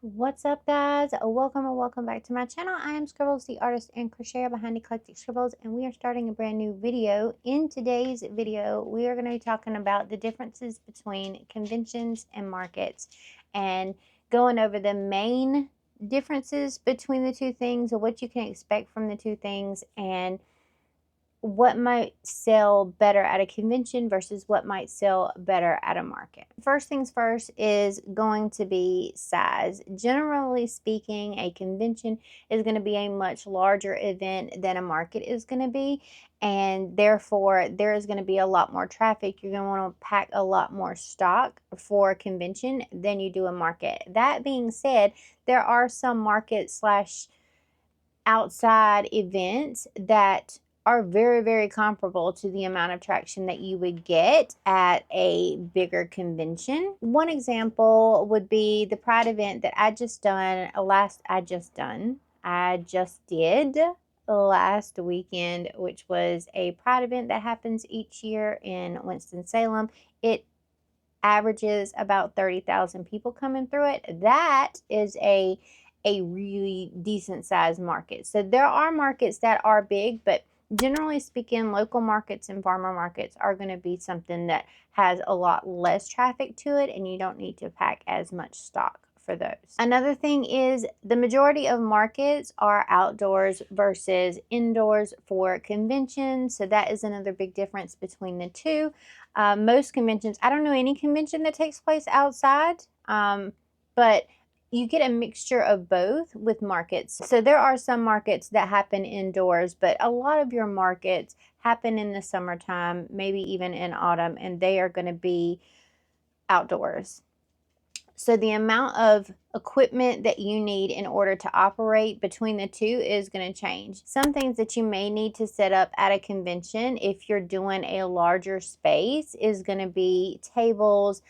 What's up, guys? Welcome or welcome back to my channel. I am Scribbles, the artist and crocheter behind Eclectic Scribbles, and we are starting a brand new video. In today's video, we are going to be talking about the differences between conventions and markets and going over the main differences between the two things, or what you can expect from the two things, and what might sell better at a convention versus what might sell better at a market. First things first is going to be size. Generally speaking, a convention is going to be a much larger event than a market is going to be, and therefore there is going to be a lot more traffic. You're going to want to pack a lot more stock for a convention than you do a market. That being said, there are some market slash outside events that are very, very comparable to the amount of traction that you would get at a bigger convention. One example would be the Pride event that I just did last weekend, which was a Pride event that happens each year in Winston-Salem. It averages about 30,000 people coming through it. That is a really decent sized market. So there are markets that are big, but generally speaking, local markets and farmer markets are going to be something that has a lot less traffic to it, and you don't need to pack as much stock for those. Another thing is the majority of markets are outdoors versus indoors for conventions. So that is another big difference between the two. Most conventions, I don't know any convention that takes place outside, but you get a mixture of both with markets. So there are some markets that happen indoors, but a lot of your markets happen in the summertime, maybe even in autumn, and they are going to be outdoors. So the amount of equipment that you need in order to operate between the two is going to change. Some things that you may need to set up at a convention if you're doing a larger space is going to be tables,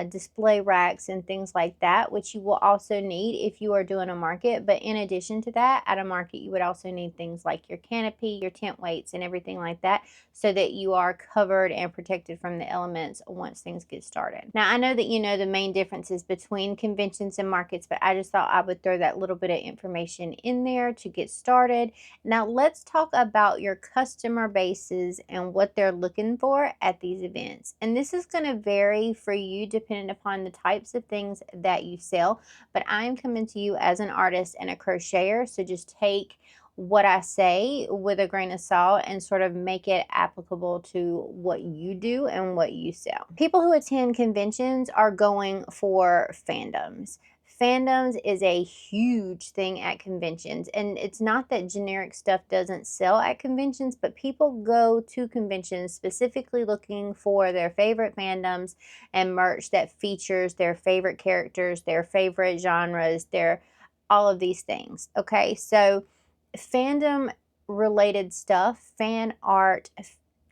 display racks, and things like that, which you will also need if you are doing a market. But in addition to that, at a market, you would also need things like your canopy, your tent weights, and everything like that, so that you are covered and protected from the elements once things get started. Now, I know that you know the main differences between conventions and markets, but I just thought I would throw that little bit of information in there to get started. Now, let's talk about your customer bases and what they're looking for at these events. And this is going to vary for you depending upon the types of things that you sell, but I'm coming to you as an artist and a crocheter, so just take what I say with a grain of salt and sort of make it applicable to what you do and what you sell. People who attend conventions are going for fandoms. Fandoms is a huge thing at conventions, and it's not that generic stuff doesn't sell at conventions, but people go to conventions specifically looking for their favorite fandoms and merch that features their favorite characters, their favorite genres, their all of these things. Okay, so fandom related stuff, fan art,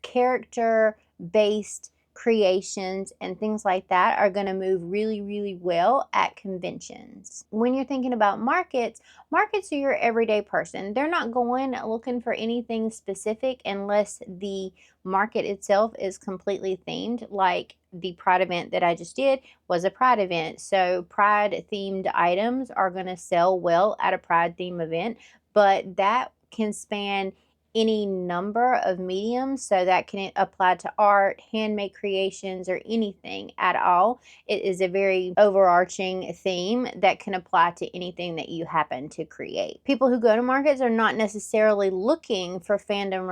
character based creations, and things like that are going to move really, really well at conventions. When you're thinking about markets, markets are your everyday person. They're not going looking for anything specific unless the market itself is completely themed, like the Pride event that I just did was a Pride event. So Pride themed items are going to sell well at a Pride theme event, but that can span any number of mediums, so that can apply to art, handmade creations, or anything at all. It is a very overarching theme that can apply to anything that you happen to create. People who go to markets are not necessarily looking for fandom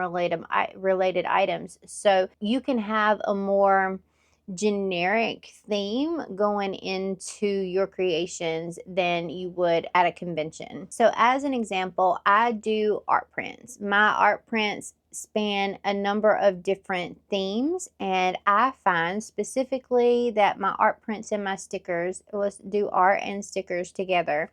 related items, so you can have a more generic theme going into your creations than you would at a convention. So as an example, I do art prints. My art prints span a number of different themes, and I find specifically that my art prints and my stickers, let's do art and stickers together,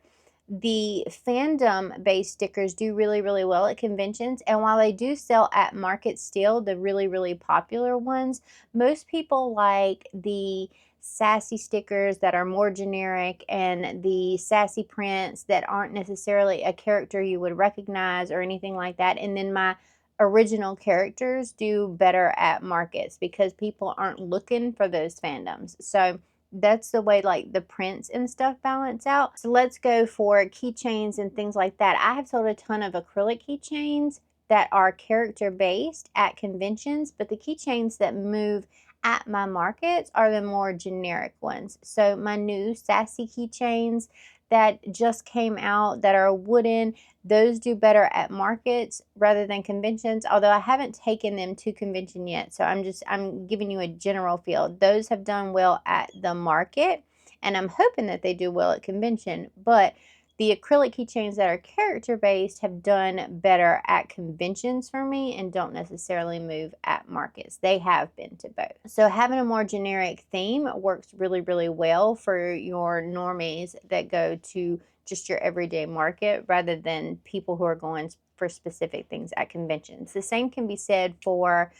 the fandom based stickers do really, really well at conventions, and while they do sell at markets still, the really, really popular ones, most people like the sassy stickers that are more generic and the sassy prints that aren't necessarily a character you would recognize or anything like that. And then my original characters do better at markets because people aren't looking for those fandoms. So that's the way like the prints and stuff balance out. So let's go for keychains and things like that. I have sold a ton of acrylic keychains that are character based at conventions, but the keychains that move at my markets are the more generic ones. So my new sassy keychains that just came out that are wooden, those do better at markets rather than conventions, although I haven't taken them to convention yet. So I'm giving you a general feel. Those have done well at the market, and I'm hoping that they do well at convention. But the acrylic keychains that are character based have done better at conventions for me and don't necessarily move at markets. They have been to both. So having a more generic theme works really, really well for your normies that go to just your everyday market rather than people who are going for specific things at conventions. The same can be said for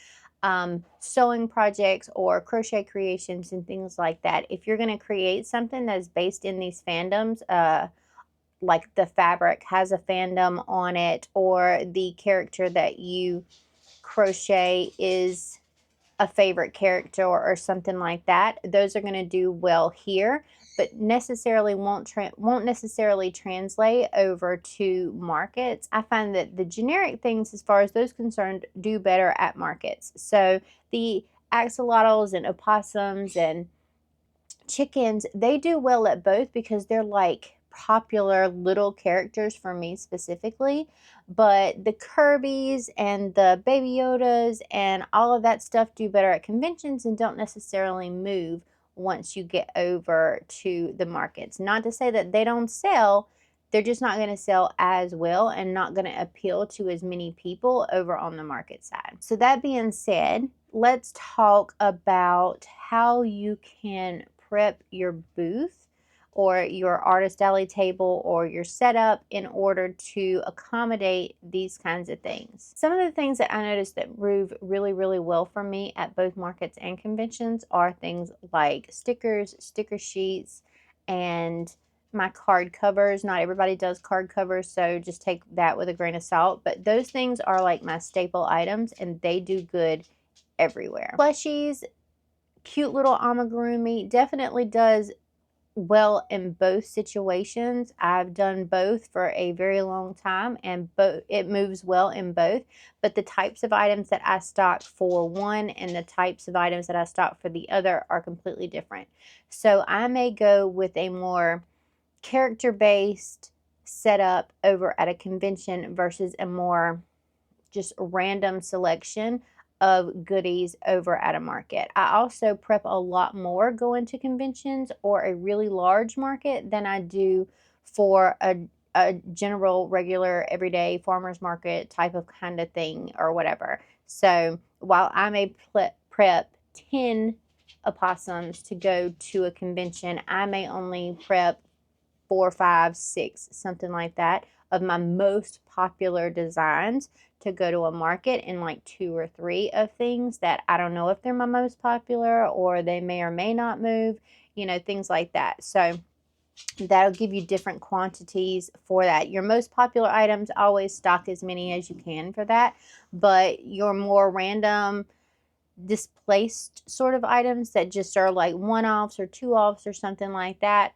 sewing projects or crochet creations and things like that. If you're going to create something that's based in these fandoms, like the fabric has a fandom on it, or the character that you crochet is a favorite character or something like that, those are going to do well here, but necessarily won't necessarily translate over to markets. I find that the generic things, as far as those concerned, do better at markets. So the axolotls and opossums and chickens, they do well at both because they're like popular little characters for me specifically. But the Kirby's and the Baby Yodas and all of that stuff do better at conventions and don't necessarily move once you get over to the markets. Not to say that they don't sell, they're just not going to sell as well and not going to appeal to as many people over on the market side. So that being said, let's talk about how you can prep your booth or your artist alley table or your setup in order to accommodate these kinds of things. Some of the things that I noticed that move really, really well for me at both markets and conventions are things like stickers, sticker sheets, and my card covers. Not everybody does card covers, so just take that with a grain of salt, but those things are like my staple items and they do good everywhere. Plushies, cute little amigurumi, definitely does well in both situations. I've done both for a very long time and it moves well in both, but the types of items that I stock for one and the types of items that I stock for the other are completely different. So I may go with a more character-based setup over at a convention versus a more just random selection of goodies over at a market. I also prep a lot more going to conventions or a really large market than I do for a general, regular, everyday farmer's market type of kind of thing or whatever. So while I may prep 10 opossums to go to a convention, I may only prep 4, 5, 6, something like that, of my most popular designs to go to a market, and like 2 or 3 of things that I don't know if they're my most popular or they may or may not move, you know, things like that. So that'll give you different quantities for that. Your most popular items, always stock as many as you can for that, but your more random displaced sort of items that just are like one-offs or two-offs or something like that,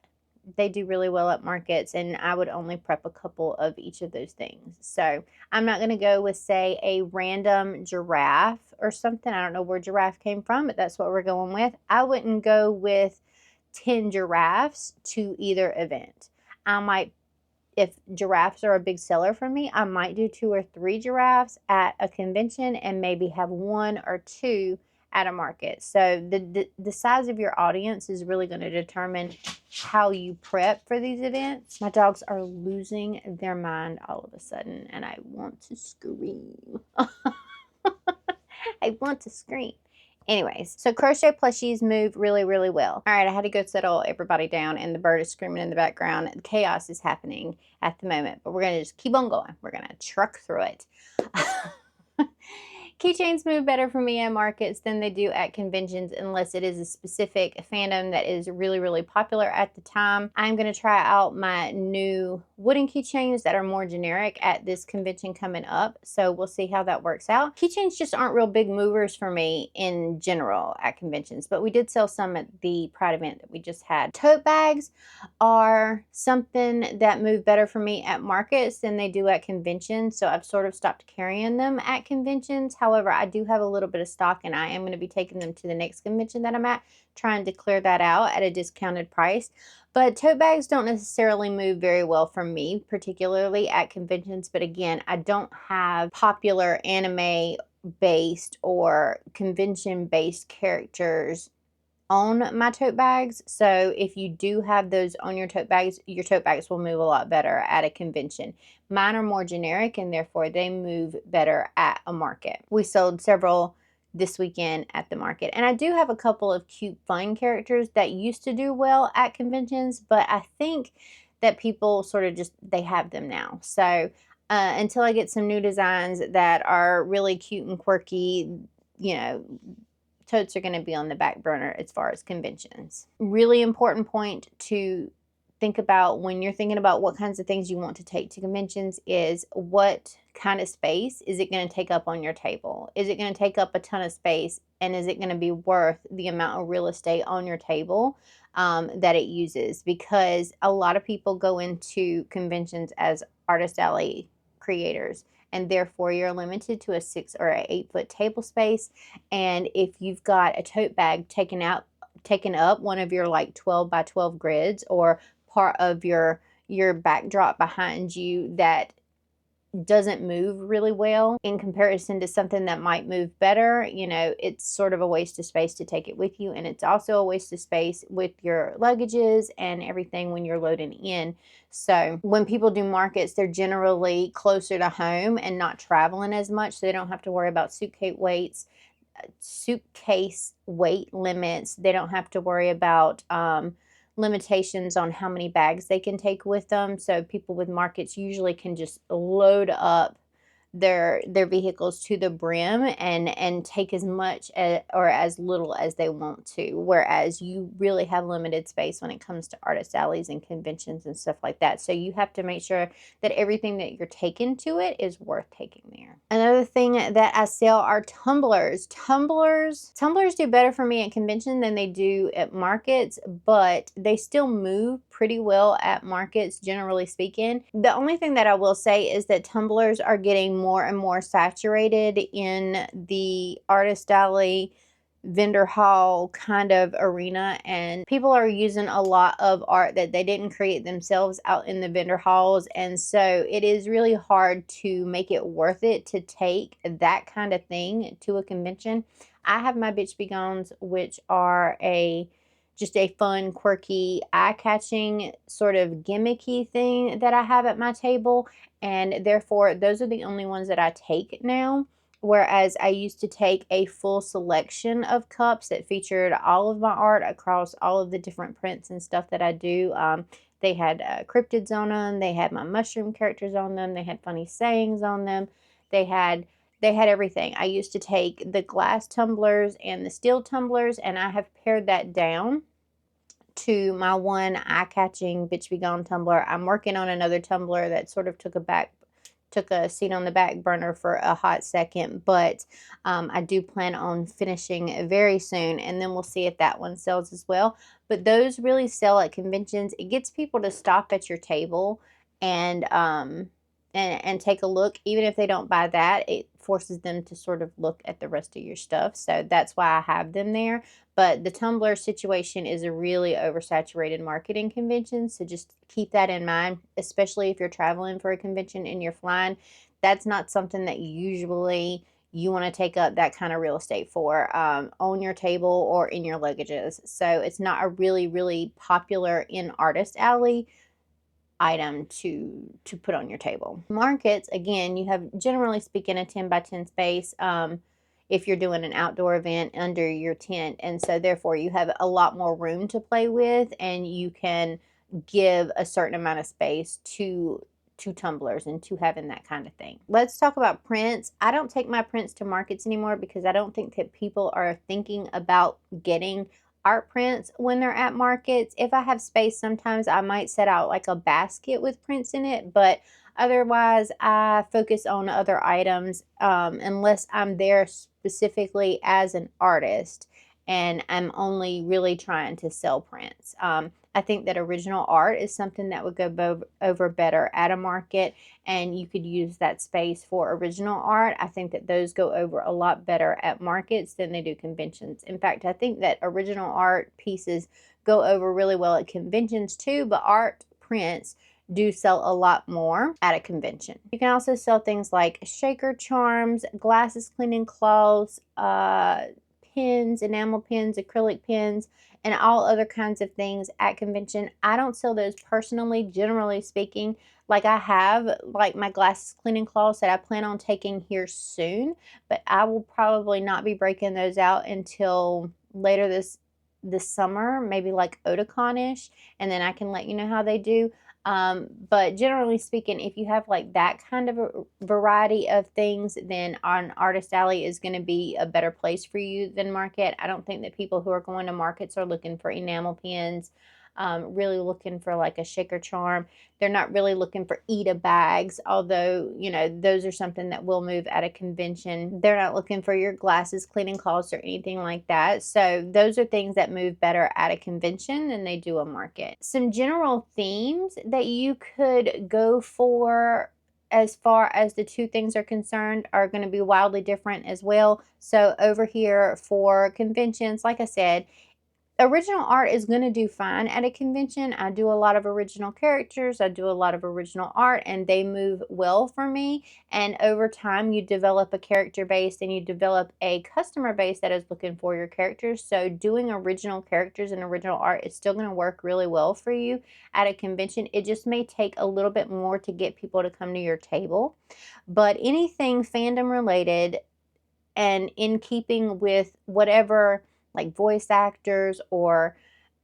they do really well at markets, and I would only prep a couple of each of those things. So I'm not going to go with, say, a random giraffe or something. I don't know where giraffe came from, but that's what we're going with. I wouldn't go with 10 giraffes to either event. I might, if giraffes are a big seller for me, I might do 2 or 3 giraffes at a convention and maybe have 1 or 2 at a market. So the size of your audience is really going to determine how you prep for these events. My dogs are losing their mind all of a sudden and I want to scream. I want to scream. Anyways, so crochet plushies move really, really well. All right, I had to go settle everybody down and the bird is screaming in the background. Chaos is happening at the moment, but we're going to just keep on going. We're going to truck through it. Keychains move better for me at markets than they do at conventions unless it is a specific fandom that is really, really popular at the time. I'm going to try out my new wooden keychains that are more generic at this convention coming up. So we'll see how that works out. Keychains just aren't real big movers for me in general at conventions, but we did sell some at the Pride event that we just had. Tote bags are something that move better for me at markets than they do at conventions. So I've sort of stopped carrying them at conventions. However, I do have a little bit of stock and I am going to be taking them to the next convention that I'm at, trying to clear that out at a discounted price. But tote bags don't necessarily move very well for me, particularly at conventions. But again, I don't have popular anime based or convention based characters on my tote bags. So if you do have those on your tote bags will move a lot better at a convention. Mine are more generic and therefore they move better at a market. We sold several this weekend at the market. And I do have a couple of cute fun characters that used to do well at conventions, but I think that people sort of just, they have them now. So until I get some new designs that are really cute and quirky, you know, totes are going to be on the back burner as far as conventions. Really important point to think about when you're thinking about what kinds of things you want to take to conventions is what kind of space is it going to take up on your table? Is it going to take up a ton of space, and is it going to be worth the amount of real estate on your table that it uses? Because a lot of people go into conventions as artist alley creators, and therefore you're limited to a 6 or 8 foot table space. And if you've got a tote bag taken up one of your like 12 by 12 grids, or part of your backdrop behind you that doesn't move really well in comparison to something that might move better, you know, it's sort of a waste of space to take it with you. And it's also a waste of space with your luggages and everything when you're loading in. So when people do markets, they're generally closer to home and not traveling as much, so they don't have to worry about suitcase weight limits. They don't have to worry about limitations on how many bags they can take with them. So people with markets usually can just load up their vehicles to the brim and take as much or as little as they want to, whereas you really have limited space when it comes to artist alleys and conventions and stuff like that. So you have to make sure that everything that you're taking to it is worth taking there. Another thing that I sell are tumblers. Tumblers do better for me at convention than they do at markets, but they still move pretty well at markets, generally speaking. The only thing that I will say is that tumblers are getting more and more saturated in the artist alley, vendor hall kind of arena, and people are using a lot of art that they didn't create themselves out in the vendor halls, and so it is really hard to make it worth it to take that kind of thing to a convention. I have my Bitch Be Gones, which are just a fun, quirky, eye-catching, sort of gimmicky thing that I have at my table, and therefore those are the only ones that I take now. Whereas I used to take a full selection of cups that featured all of my art across all of the different prints and stuff that I do. They had cryptids on them. They had my mushroom characters on them. They had funny sayings on them. They had everything. I used to take the glass tumblers and the steel tumblers, and I have pared that down to my one eye-catching Bitch Be Gone tumbler. I'm working on another tumbler that sort of took a seat on the back burner for a hot second, but I do plan on finishing very soon, and then we'll see if that one sells as well. But those really sell at conventions. It gets people to stop at your table and take a look. Even if they don't buy that, it forces them to sort of look at the rest of your stuff. So that's why I have them there. But the tumbler situation is a really oversaturated market in conventions, so just keep that in mind, especially if you're traveling for a convention and you're flying. That's not something that usually you want to take up that kind of real estate for on your table or in your luggages. So it's not a really, really popular in artist alley item to put on your table. Markets, again, you have, generally speaking, a 10 by 10 space if you're doing an outdoor event under your tent, and so therefore you have a lot more room to play with, and you can give a certain amount of space to 2 tumblers and 2 having that kind of thing. Let's talk about prints. I don't take my prints to markets anymore because I don't think that people are thinking about getting art prints when they're at markets. If I have space, sometimes I might set out like a basket with prints in it, but otherwise I focus on other items unless I'm there specifically as an artist and I'm only really trying to sell prints. I think that original art is something that would go over better at a market, and you could use that space for original art. I think that those go over a lot better at markets than they do conventions. In fact, I think that original art pieces go over really well at conventions too, but art prints do sell a lot more at a convention. You can also sell things like shaker charms, glasses cleaning cloths, pens, enamel pens, acrylic pens, and all other kinds of things at convention. I don't sell those personally, generally speaking. Like I have like my glasses cleaning cloths that I plan on taking here soon, but I will probably not be breaking those out until later this summer, maybe like Otakon-ish, and then I can let you know how they do. But generally speaking, if you have like that kind of a variety of things, then an artist alley is going to be a better place for you than market. I don't think that people who are going to markets are looking for enamel pens, really looking for like a shaker charm. They're not really looking for Eda bags, although, you know, those are something that will move at a convention. They're not looking for your glasses cleaning cloths or anything like that. So those are things that move better at a convention than they do a market. Some general themes that you could go for as far as the two things are concerned are going to be wildly different as well. So over here for conventions, like I said, original art is going to do fine at a convention. I do a lot of original characters. I do a lot of original art, and they move well for me. And over time, you develop a character base and you develop a customer base that is looking for your characters. So doing original characters and original art is still going to work really well for you at a convention. It just may take a little bit more to get people to come to your table. But anything fandom related and in keeping with whatever like voice actors or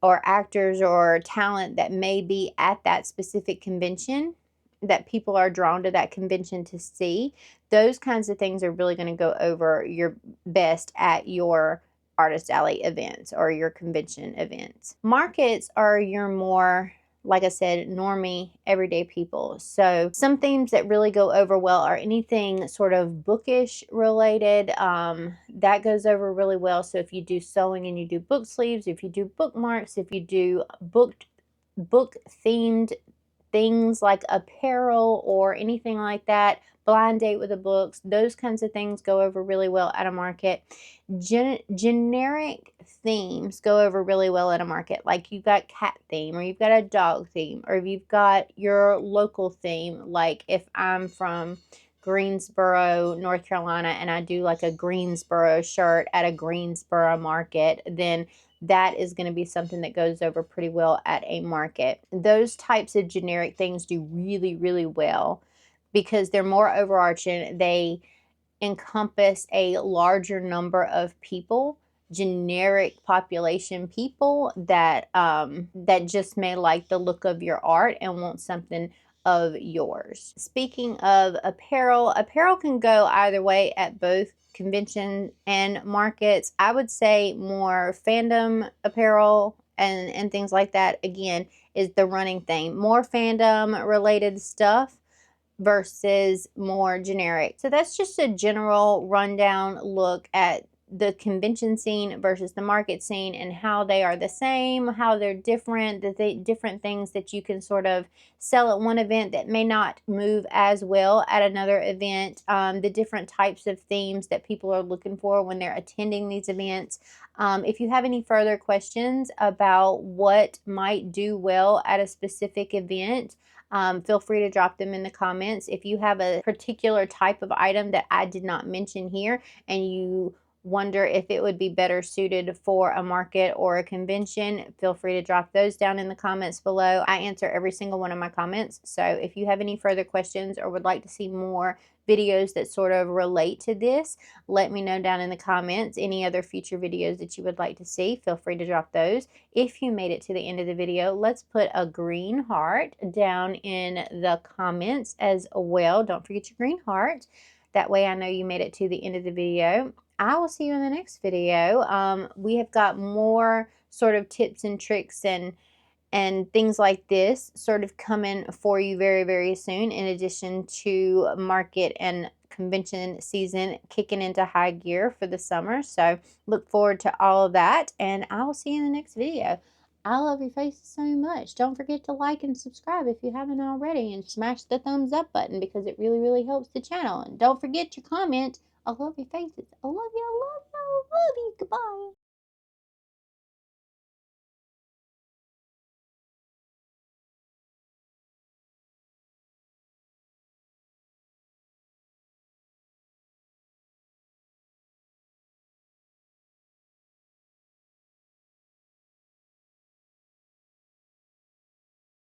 actors or talent that may be at that specific convention that people are drawn to that convention to see, those kinds of things are really going to go over your best at your artist alley events or your convention events. Markets are your more, like I said, normie, everyday people. So some themes that really go over well are anything sort of bookish related. That goes over really well. So if you do sewing and you do book sleeves, if you do bookmarks, if you do book themed things like apparel or anything like that, blind date with the books, those kinds of things go over really well at a market. Generic themes go over really well at a market. Like you've got cat theme, or you've got a dog theme, or you've got your local theme. Like if I'm from Greensboro, North Carolina, and I do like a Greensboro shirt at a Greensboro market, then that is going to be something that goes over pretty well at a market. Those types of generic things do really, really well because they're more overarching. They encompass a larger number of people, generic population people that that just may like the look of your art and want something of yours. Speaking of apparel, apparel can go either way at both convention and markets. I would say more fandom apparel and things like that, again, is the running thing. More fandom related stuff versus more generic. So that's just a general rundown look at the convention scene versus the market scene and how they are the same, how they're different, the different things that you can sort of sell at one event that may not move as well at another event, the different types of themes that people are looking for when they're attending these events. If you have any further questions about what might do well at a specific event, feel free to drop them in the comments. If you have a particular type of item that I did not mention here and you wonder if it would be better suited for a market or a convention, feel free to drop those down in the comments below. I answer every single one of my comments. So if you have any further questions or would like to see more videos that sort of relate to this, let me know down in the comments. Any other future videos that you would like to see, feel free to drop those. If you made it to the end of the video, let's put a green heart down in the comments as well. Don't forget your green heart. That way I know you made it to the end of the video. I will see you in the next video. We have got more sort of tips and tricks and things like this sort of coming for you very, very soon, in addition to market and convention season kicking into high gear for the summer. So look forward to all of that, and I will see you in the next video. I love your faces so much. Don't forget to like and subscribe if you haven't already, and smash the thumbs up button because it really, really helps the channel. And don't forget your comment. I love your faces. I love you. I love you. I love you. Goodbye.